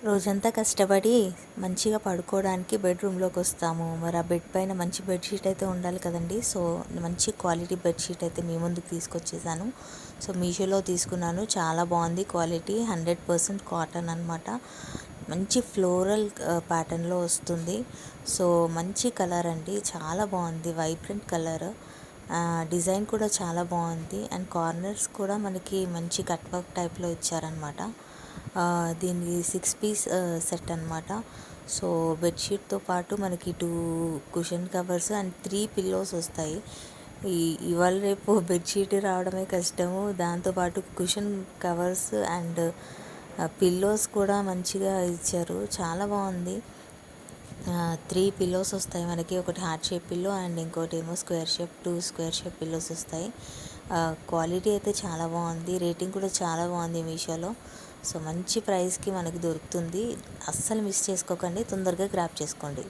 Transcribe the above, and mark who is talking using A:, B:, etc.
A: రోజంతా కష్టపడి మంచిగా పడుకోవడానికి బెడ్రూమ్లోకి వస్తాము. మరి ఆ బెడ్ పైన మంచి బెడ్షీట్ అయితే ఉండాలి కదండి. సో మంచి క్వాలిటీ బెడ్షీట్ అయితే మీ ముందుకు తీసుకొచ్చేసాను. సో మీషోలో తీసుకున్నాను, చాలా బాగుంది క్వాలిటీ. 100% కాటన్ అనమాట. మంచి ఫ్లోరల్ ప్యాటర్న్లో వస్తుంది. సో మంచి కలర్ అండి, చాలా బాగుంది, వైబ్రెంట్ కలర్. డిజైన్ కూడా చాలా బాగుంది. అండ్ కార్నర్స్ కూడా మనకి మంచి కట్ వర్క్ టైప్లో ఇచ్చారనమాట. దీనికి 6 పీస్ సెట్ అనమాట. సో బెడ్షీట్తో పాటు మనకి 2 కుషన్ కవర్స్ అండ్ 3 పిల్లోస్ వస్తాయి. ఇవాళ రేపు బెడ్షీట్ రావడమే కష్టము, దాంతోపాటు కుషన్ కవర్స్ అండ్ పిల్లోస్ కూడా మంచిగా ఇచ్చారు, చాలా బాగుంది. 3 పిల్లోస్ వస్తాయి మనకి. ఒకటి హార్ట్ షేప్ పిల్లో అండ్ ఇంకోటి ఏమో square shape, 2 square shape pillows వస్తాయి. క్వాలిటీ అయితే చాలా బాగుంది, రేటింగ్ కూడా చాలా బాగుంది మీషోలో. సో మంచి ప్రైస్కి మనకి దొరుకుతుంది, అస్సలు మిస్ చేసుకోకండి, తొందరగా గ్రాప్ చేసుకోండి.